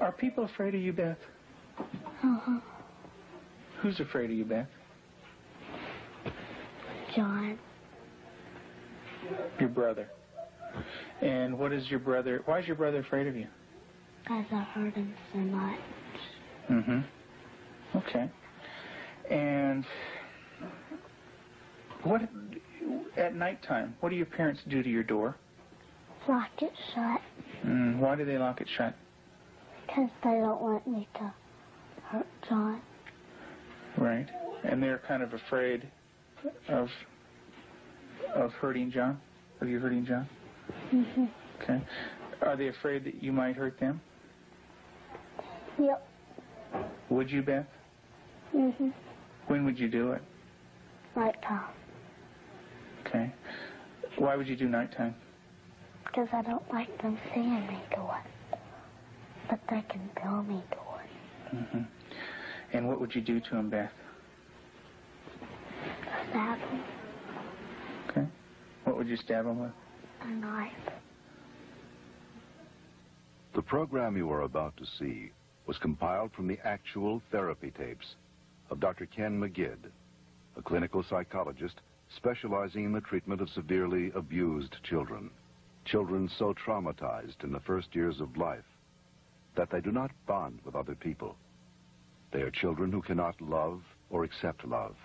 Are people afraid of you, Beth? Uh-huh. Who's afraid of you, Beth? John. Your brother. And what is your brother, why is your brother afraid of you? Because I hurt him so much. Mm-hmm. Okay. And what, at nighttime, what do your parents do to your door? Lock it shut. Why do they lock it shut? Because they don't want me to hurt John. Right. And they're kind of afraid of hurting John? Of you hurting John? Mm-hmm. Okay. Are they afraid that you might hurt them? Yep. Would you, Beth? Mm-hmm. When would you do it? Nighttime. Okay. Why would you do nighttime? Because I don't like them seeing me do it. But they can feel me do it. Mm-hmm. And what would you do to him, Beth? Stab him. Okay. What would you stab him with? A knife. The program you are about to see was compiled from the actual therapy tapes of Dr. Ken McGidd, a clinical psychologist specializing in the treatment of severely abused children, children so traumatized in the first years of life that they do not bond with other people. They are children who cannot love or accept love,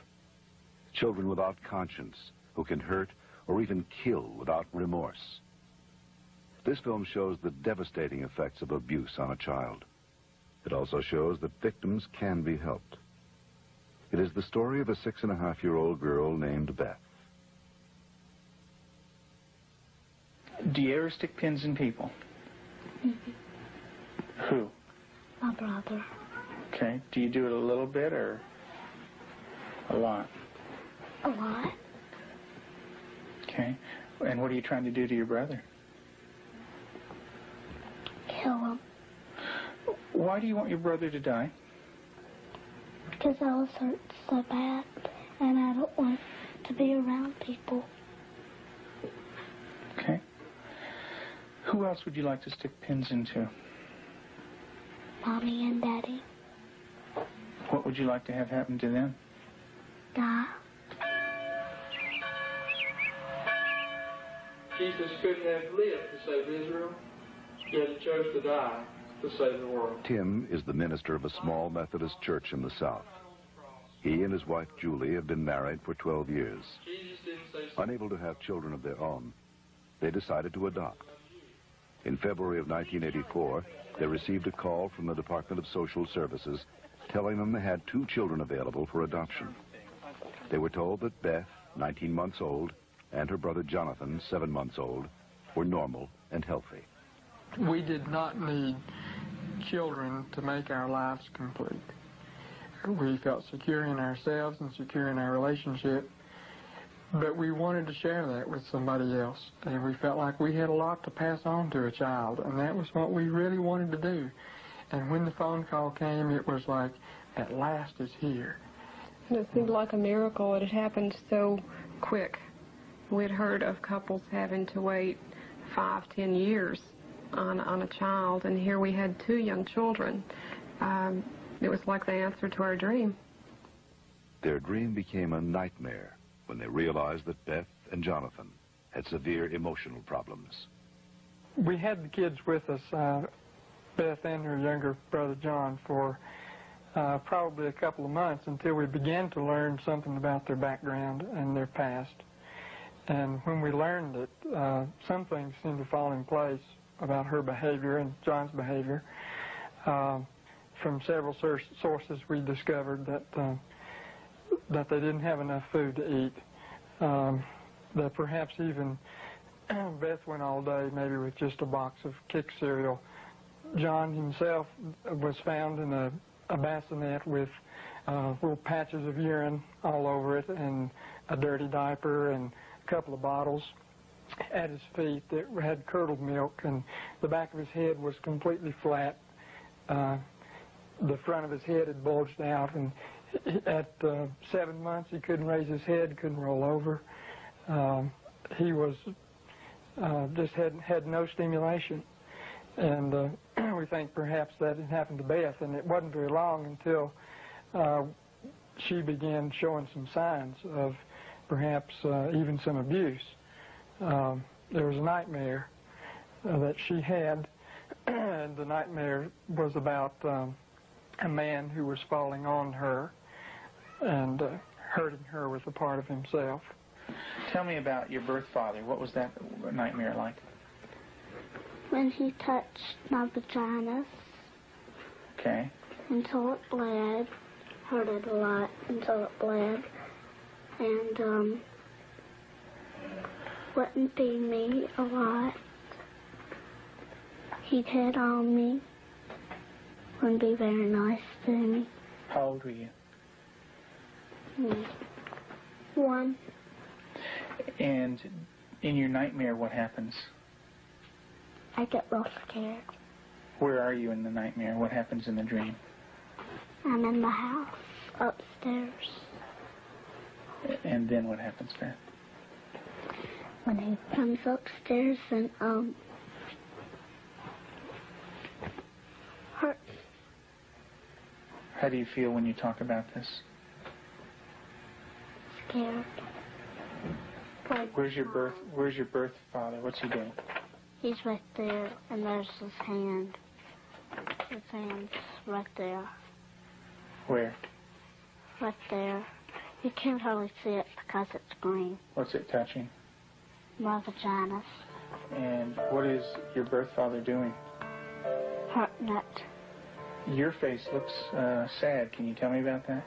children without conscience who can hurt or even kill without remorse. This film shows the devastating effects of abuse on a child. It also shows that victims can be helped. It is the story of a 6.5-year-old girl named Beth. Do you ever stick pins in people? Mm-hmm. Who? My brother. Okay. Do you do it a little bit or a lot? A lot. Okay. And what are you trying to do to your brother? Kill him. Why do you want your brother to die? Because I was hurt so bad, and I don't want to be around people. Okay. Who else would you like to stick pins into? Mommy and Daddy. What would you like to have happen to them? Die. Jesus couldn't have lived to save Israel, yet he chose to die to save the world. Tim is the minister of a small Methodist church in the South. He and his wife Julie have been married for 12 years. Unable to have children of their own, they decided to adopt. In February of 1984, they received a call from the Department of Social Services telling them they had 2 children available for adoption. They were told that Beth, 19 months old, and her brother Jonathan, 7 months old, were normal and healthy. We did not need children to make our lives complete. We felt secure in ourselves and secure in our relationship, but we wanted to share that with somebody else, and we felt like we had a lot to pass on to a child, and that was what we really wanted to do. And when the phone call came, it was like, at last it's here. And it seemed like a miracle. It had happened so quick. We'd heard of couples having to wait 5, 10 years on a child, and here we had 2 young children. It was like the answer to our dream. Their dream became a nightmare when they realized that Beth and Jonathan had severe emotional problems. We had the kids with us, Beth and her younger brother John, for probably a couple of months until we began to learn something about their background and their past. And when we learned it, some things seemed to fall in place about her behavior and John's behavior. From several sources, we discovered that they didn't have enough food to eat. That perhaps even Beth went all day maybe with just a box of Kick cereal. John himself was found in a bassinet with little patches of urine all over it and a dirty diaper and a couple of bottles at his feet that had curdled milk, and the back of his head was completely flat. The front of his head had bulged out, and at 7 months he couldn't raise his head, couldn't roll over. He was just had no stimulation, and we think perhaps that had happened to Beth, and it wasn't very long until she began showing some signs of perhaps even some abuse. There was a nightmare that she had, and the nightmare was about a man who was falling on her and hurting her with a part of himself. Tell me about your birth father. What was that nightmare like? When he touched my vaginas Okay. until it bled, hurt it a lot until it bled, and wouldn't feed me a lot. He'd hit on me, wouldn't be very nice to me. How old were you? 1. And in your nightmare, what happens? I get real scared. Where are you in the nightmare? What happens in the dream? I'm in the house, upstairs. And then what happens, Beth? When he comes upstairs and, hurt. How do you feel when you talk about this? Scared. Where's your birth father? What's he doing? He's right there, and there's his hand. His hand's right there. Where? Right there. You can't hardly see it because it's green. What's it touching? My vaginas. And what is your birth father doing? Hurting it. Your face looks sad. Can you tell me about that?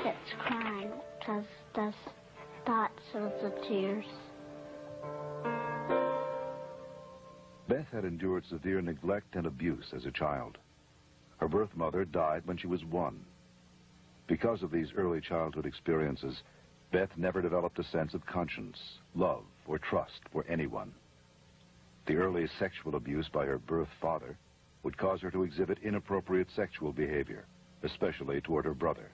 It's crying because there's dots of the tears. Beth had endured severe neglect and abuse as a child. Her birth mother died when she was 1. Because of these early childhood experiences, Beth never developed a sense of conscience, love, or trust for anyone. The early sexual abuse by her birth father would cause her to exhibit inappropriate sexual behavior, especially toward her brother.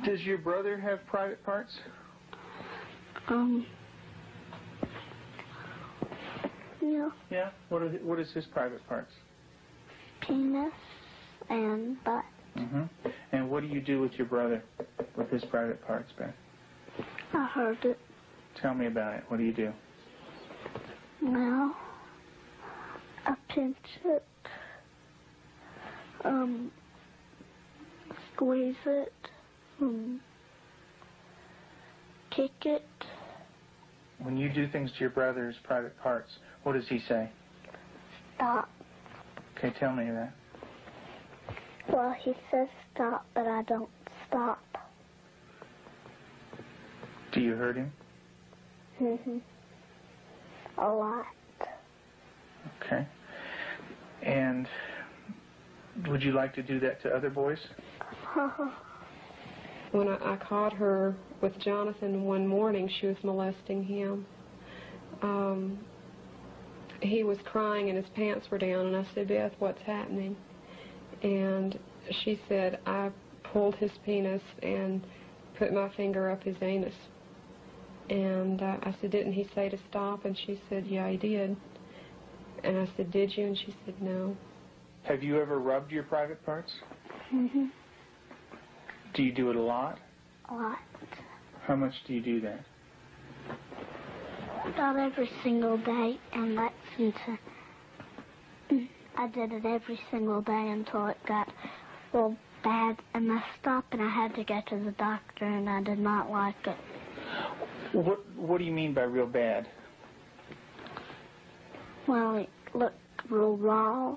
Does your brother have private parts? Yeah. Yeah? What is his private parts? Penis and butt. And what do you do with your brother with his private parts, Beth? I heard it. Tell me about it. What do you do? Well, I pinch it, squeeze it, kick it. When you do things to your brother's private parts, what does he say? Stop. Okay, tell me that. Well, he says stop, but I don't stop. Do you hurt him? A lot. Okay. And would you like to do that to other boys? When I caught her with Jonathan one morning, she was molesting him. He was crying and his pants were down, and I said, Beth, what's happening? And she said, I pulled his penis and put my finger up his anus. And I said, didn't he say to stop? And she said, yeah, he did. And I said, did you? And she said, no. Have you ever rubbed your private parts? Do you do it a lot? A lot. How much do you do that? About every single day, and that's until I did it every single day until it got real bad and messed up, and I had to go to the doctor, and I did not like it. What do you mean by real bad? Well, it looked real raw,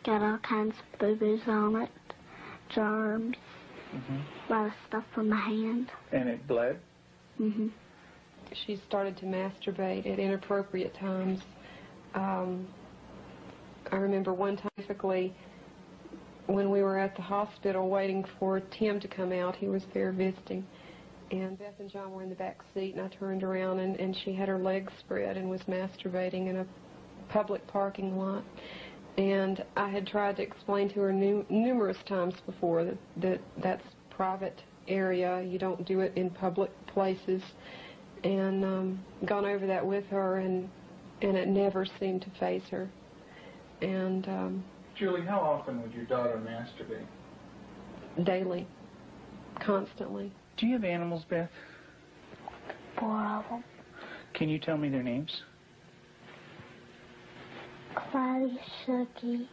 got all kinds of boo-boos on it, germs, a lot of stuff from my hand. And it bled? She started to masturbate at inappropriate times. I remember one time, specifically, when we were at the hospital waiting for Tim to come out. He was there visiting. And Beth and John were in the back seat, and I turned around, and she had her legs spread and was masturbating in a public parking lot. And I had tried to explain to her numerous times before that that's private area. You don't do it in public places. And gone over that with her, and and it never seemed to faze her. And Julie, how often would your daughter masturbate? daily, constantly. Do you have animals, Beth? 4 of them. Can you tell me their names? Clyde, Shuggy,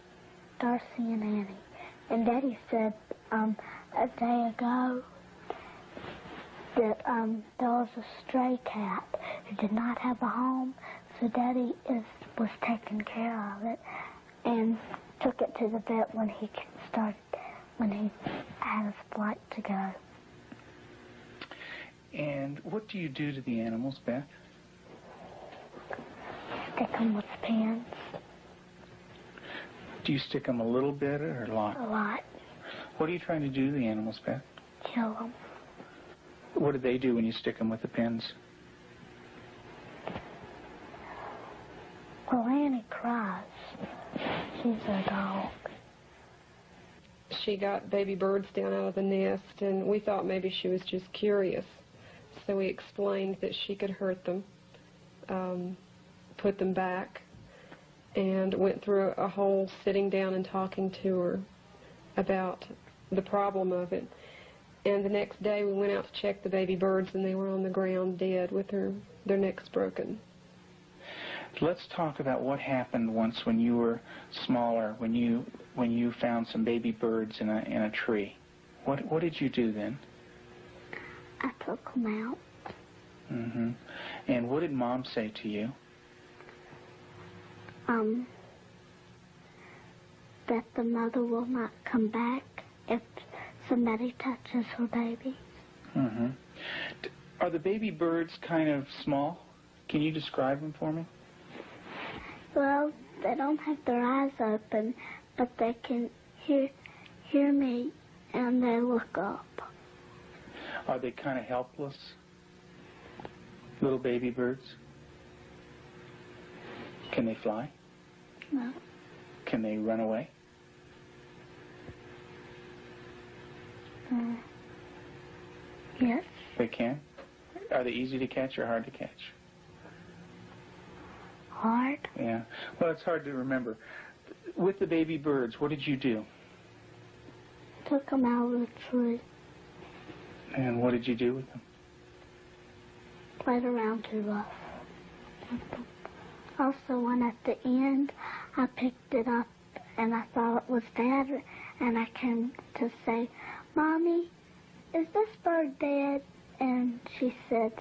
Darcy, and Annie. And Daddy said a day ago that there was a stray cat who did not have a home, so Daddy was taking care of it and took it to the vet when he had his flight to go. And what do you do to the animals, Beth? Stick them with pins. Do you stick them a little bit or a lot? A lot. What are you trying to do to the animals, Beth? Kill them. What do they do when you stick them with the pins? Well, Annie cries. She's a dog. She got baby birds down out of the nest, and we thought maybe she was just curious. So we explained that she could hurt them, put them back, and went through a whole sitting down and talking to her about the problem of it. And the next day we went out to check the baby birds, and they were on the ground dead with their necks broken. Let's talk about what happened once when you were smaller, when you found some baby birds in a tree. What did you do then? I took them out. Mm-hmm. And what did Mom say to you? That the mother will not come back if somebody touches her baby. Mm-hmm. Are the baby birds kind of small? Can you describe them for me? Well, they don't have their eyes open, but they can hear me, and they look up. Are they kind of helpless? Little baby birds? Can they fly? No. Can they run away? Yes. They can? Are they easy to catch or hard to catch? Hard. Yeah. Well, it's hard to remember. With the baby birds, what did you do? Took them out of the tree. And what did you do with them? Played around too rough. Also, when at the end, I picked it up and I thought it was Dad, and I came to say, Mommy, is this bird dead? And she said,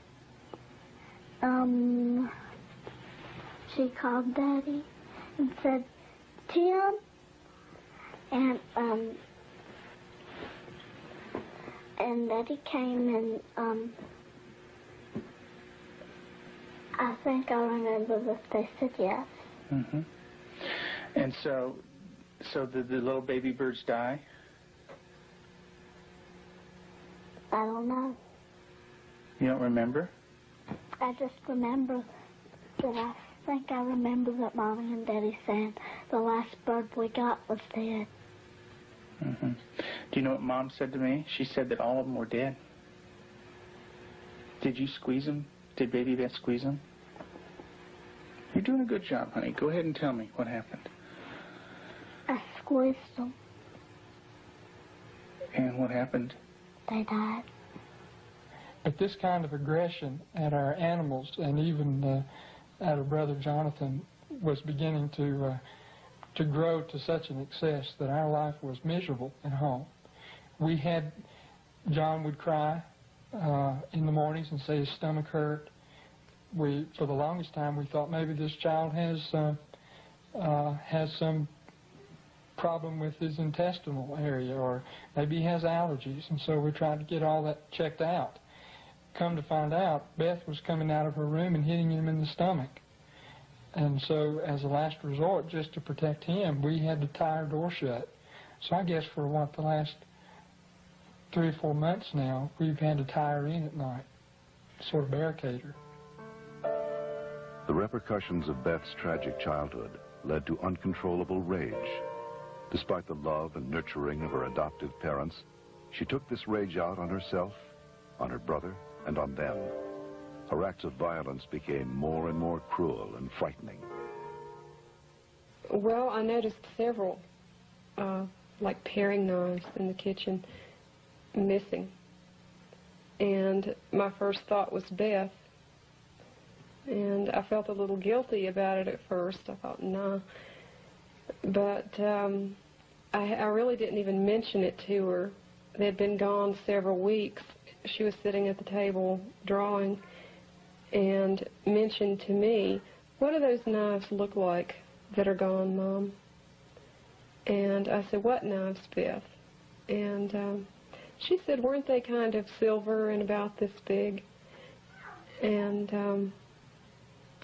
she called Daddy and said, Tim, and Daddy came and, I think I remember that they said yes. Mm-hmm. And so did the little baby birds die? I don't know. You don't remember? I just remember that I think I remember that Mommy and Daddy said the last bird we got was dead. Mm-hmm. Do you know what Mom said to me? She said that all of them were dead. Did you squeeze them? Did Baby Beth squeeze them? You're doing a good job, honey. Go ahead and tell me what happened. I squeezed them. And what happened? They died. But this kind of aggression at our animals and even at our brother Jonathan was beginning to grow to such an excess that our life was miserable at home. John would cry in the mornings and say his stomach hurt. For the longest time, we thought maybe this child has some problem with his intestinal area, or maybe he has allergies, and so we tried to get all that checked out. Come to find out, Beth was coming out of her room and hitting him in the stomach. And so as a last resort, just to protect him, we had to tie our door shut. So I guess for the last 3 or 4 months now, we've had to tie her in at night, sort of barricade her. The repercussions of Beth's tragic childhood led to uncontrollable rage. Despite the love and nurturing of her adoptive parents, she took this rage out on herself, on her brother, and on them. Her acts of violence became more and more cruel and frightening. Well, I noticed several, like paring knives in the kitchen, missing. And my first thought was Beth. And I felt a little guilty about it at first. I thought, nah. But I really didn't even mention it to her. They had been gone several weeks. She was sitting at the table drawing and mentioned to me, "What do those knives look like that are gone, Mom?" And I said, "What knives, Beth?" And she said, "Weren't they kind of silver and about this big?" And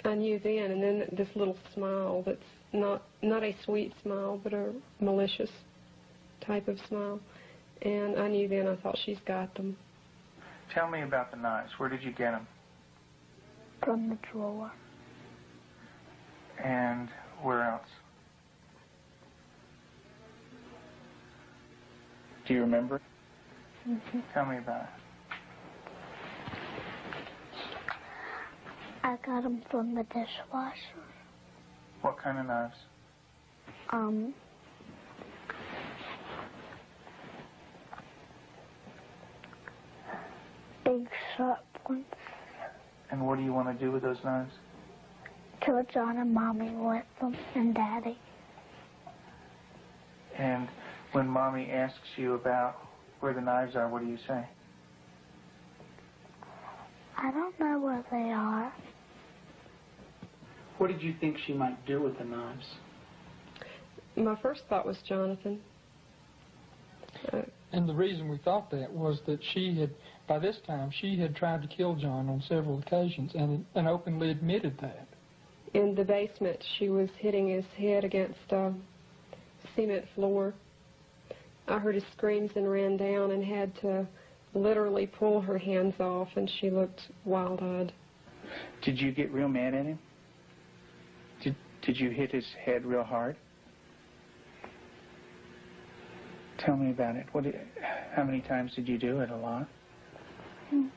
I knew then, and then this little smile that's not a sweet smile, but a malicious type of smile. And I knew then, I thought, she's got them. Tell me about the knives. Where did you get them? From the drawer. And where else? Do you remember? Mm-hmm. Tell me about it. I got them from the dishwasher. What kind of knives? Big sharp ones. And what do you want to do with those knives? Kill John and Mommy with them, and Daddy. And when Mommy asks you about where the knives are, what do you say? I don't know where they are. What did you think she might do with the knives? My first thought was Jonathan. And the reason we thought that was that she had, by this time, she had tried to kill John on several occasions and openly admitted that. In the basement, she was hitting his head against a cement floor. I heard his screams and ran down and had to literally pull her hands off, and she looked wild-eyed. Did you get real mad at him? Did you hit his head real hard? Tell me about it. How many times did you do it? A lot? Mm-hmm.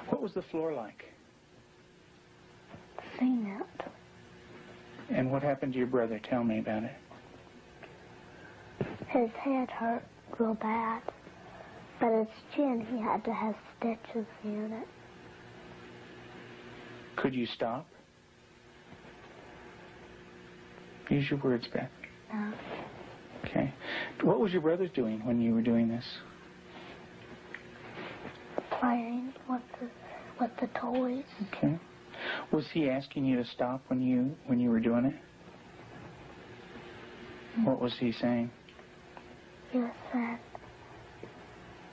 What was the floor like? Cement. And what happened to your brother? Tell me about it. His head hurt real bad, but his chin, he had to have stitches in it. Could you stop? Use your words, Beth. No. Okay. What was your brother doing when you were doing this? Playing with the toys. Okay. Was he asking you to stop when you were doing it? What was he saying? He said,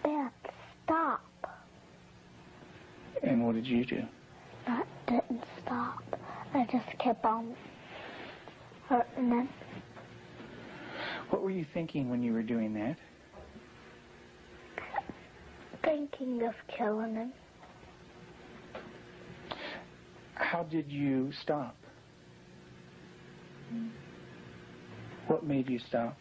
"Beth, stop." And what did you do? I didn't stop. I just kept on hurting him. What were you thinking when you were doing that? Thinking of killing him. How did you stop? What made you stop?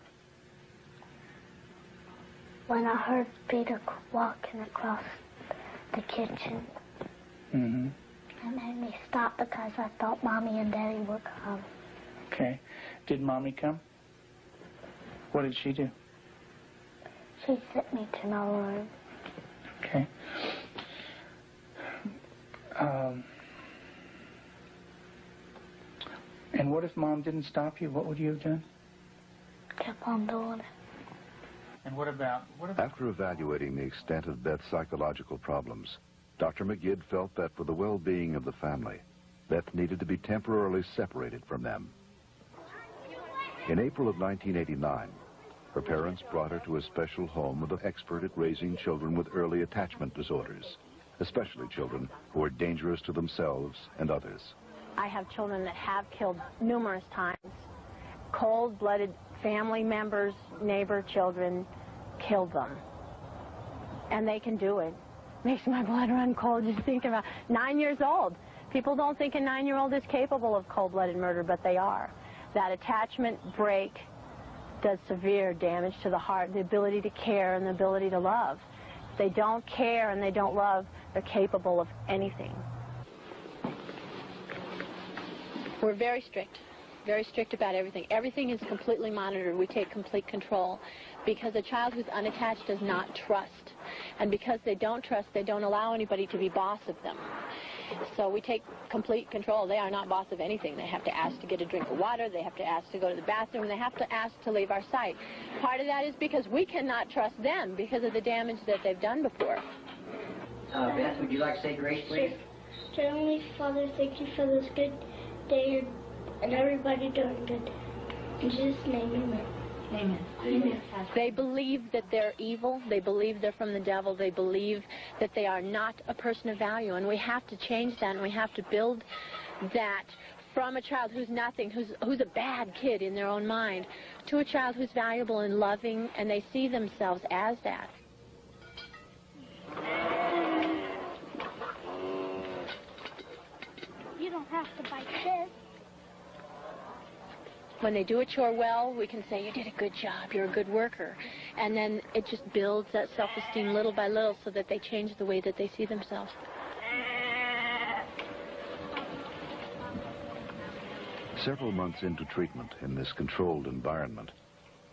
When I heard Peter walking across the kitchen. Mm-hmm. It made me stop because I thought Mommy and Daddy were coming. Okay. Did Mommy come? What did she do? She sent me to my room. Okay. And what if Mom didn't stop you? What would you have done? Kept on doing it. And what about... After evaluating the extent of Beth's psychological problems, Dr. McGidd felt that for the well-being of the family, Beth needed to be temporarily separated from them. In April of 1989, her parents brought her to a special home with an expert at raising children with early attachment disorders, especially children who are dangerous to themselves and others. I have children that have killed numerous times. Cold-blooded family members, neighbor children killed them. And they can do it. Makes my blood run cold just thinking about 9 years old. People don't think a 9-year-old is capable of cold-blooded murder, but they are. That attachment break does severe damage to the heart, the ability to care and the ability to love. they don't care and they don't love, they're capable of anything. We're very strict about everything. Everything is completely monitored. We take complete control because a child who's unattached does not trust. And because they don't trust, they don't allow anybody to be boss of them. So we take complete control. They are not boss of anything. They have to ask to get a drink of water. They have to ask to go to the bathroom. They have to ask to leave our sight. Part of that is because we cannot trust them because of the damage that they've done before. Beth, would you like to say grace, please? Dear Heavenly Father, thank you for this good day and everybody doing good. In Jesus' name, amen. Amen. Amen. They believe that they're evil. They believe they're from the devil. They believe that they are not a person of value. And we have to change that, and we have to build that from a child who's nothing, who's a bad kid in their own mind, to a child who's valuable and loving, and they see themselves as that. You don't have to bite this. When they do a chore well, we can say, you did a good job, you're a good worker. And then it just builds that self-esteem little by little so that they change the way that they see themselves. Several months into treatment in this controlled environment,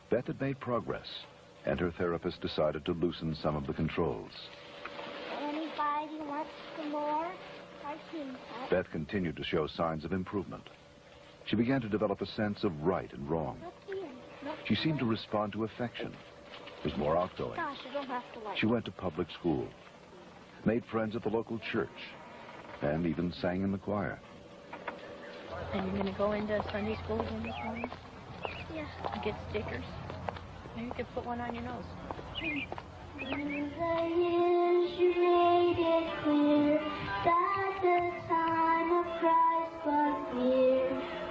Beth had made progress, and her therapist decided to loosen some of the controls. Anybody wants some more? Beth continued to show signs of improvement. She began to develop a sense of right and wrong. She seemed to respond to affection, was more outgoing. Gosh, you don't have to like. She went to public school, made friends at the local church, and even sang in the choir. And you're going to go into Sunday school again this morning? Yeah. Get stickers? Maybe you could put one on your nose. In the years you made it clear that the time of Christ was near,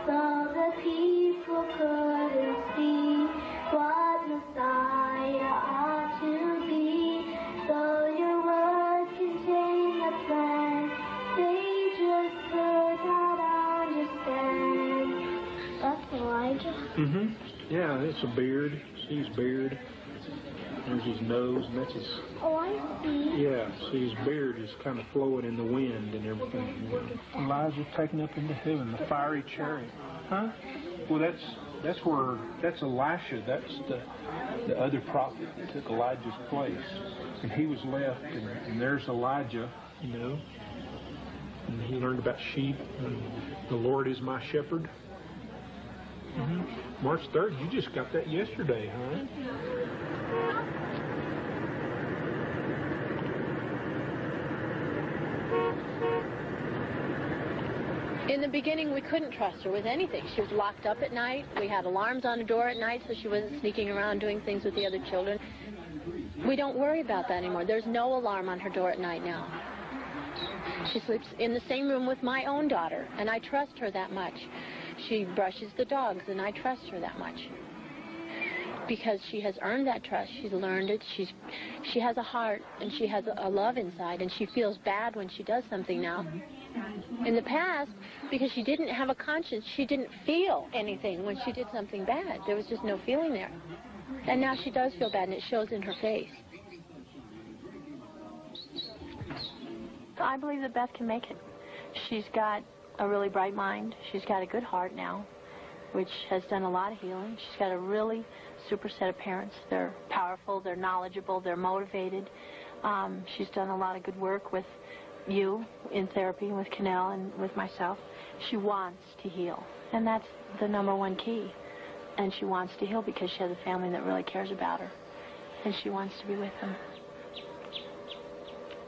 though the people couldn't see what Messiah ought to be. Though your word contained a plan, they just could not understand. That's Elijah? Mm-hmm. Yeah, it's a beard. See his beard. There's his nose, and that's his... Oh, I see. Yeah, see his beard is kind of flowing in the wind and everything. Elijah taken up into heaven, the fiery chariot. Huh? Well, that's Elisha. That's the other prophet that took Elijah's place. And he was left, and there's Elijah, you know. And he learned about sheep, and the Lord is my shepherd. Mm-hmm. March 3rd, you just got that yesterday, huh? In the beginning, we couldn't trust her with anything. She was locked up at night. We had alarms on the door at night so she wasn't sneaking around doing things with the other children. We don't worry about that anymore. There's no alarm on her door at night now. She sleeps in the same room with my own daughter, and I trust her that much. She brushes the dogs, and I trust her that much. Because she has earned that trust. She's learned it. She has a heart, and she has a love inside, and she feels bad when she does something now. In the past, because she didn't have a conscience, she didn't feel anything when she did something bad. There was just no feeling there. And now she does feel bad, and it shows in her face. I believe that Beth can make it. She's got a really bright mind. She's got a good heart now, which has done a lot of healing. She's got a really super set of parents. They're powerful, they're knowledgeable, they're motivated. She's done a lot of good work with you in therapy, with CANAL and with myself. She wants to heal, and that's the #1 key. And she wants to heal because she has a family that really cares about her, and she wants to be with them.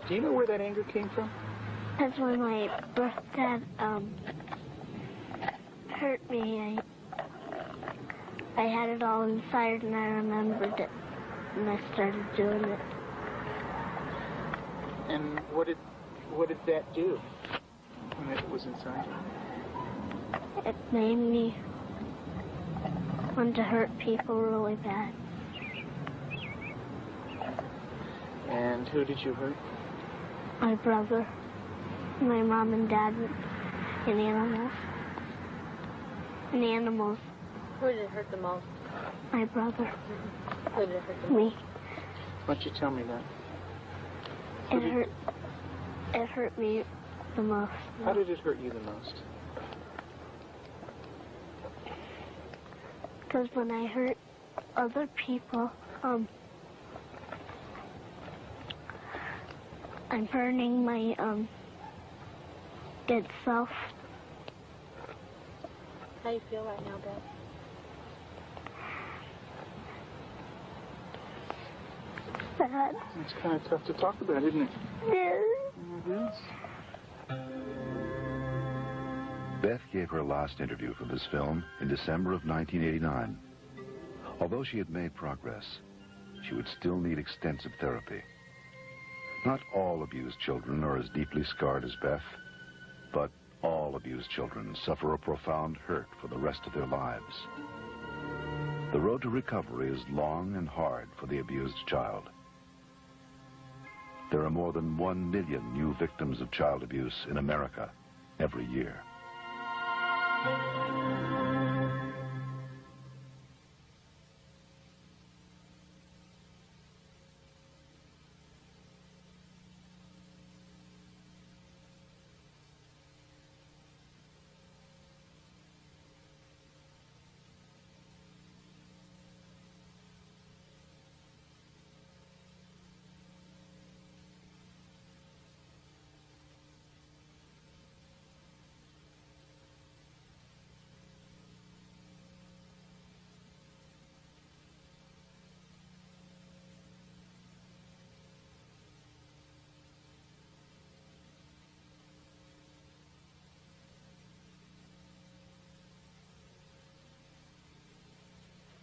Do you know where that anger came from? That's when my birth dad hurt me. I had it all inside, and I remembered it, and I started doing it. And what did that do when it was inside you? It made me want to hurt people really bad. And who did you hurt? My brother, my mom and dad, and animals. And animals. Who did it hurt the most? My brother. Who did it hurt the most? Me. Why don't you tell me that? It hurt me the most. How did it hurt you the most? Because when I hurt other people, I'm burning my good self. How do you feel right now, Beth? Sad. It's kind of tough to talk about, isn't it? Yeah. It is. Beth gave her last interview for this film in December of 1989. Although she had made progress, she would still need extensive therapy. Not all abused children are as deeply scarred as Beth, but all abused children suffer a profound hurt for the rest of their lives. The road to recovery is long and hard for the abused child. There are more than 1 million new victims of child abuse in America every year.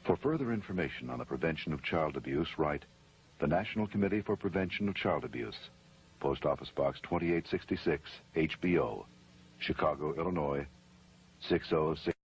For further information on the prevention of child abuse, write the National Committee for Prevention of Child Abuse, Post Office Box 2866, HBO, Chicago, Illinois, 606.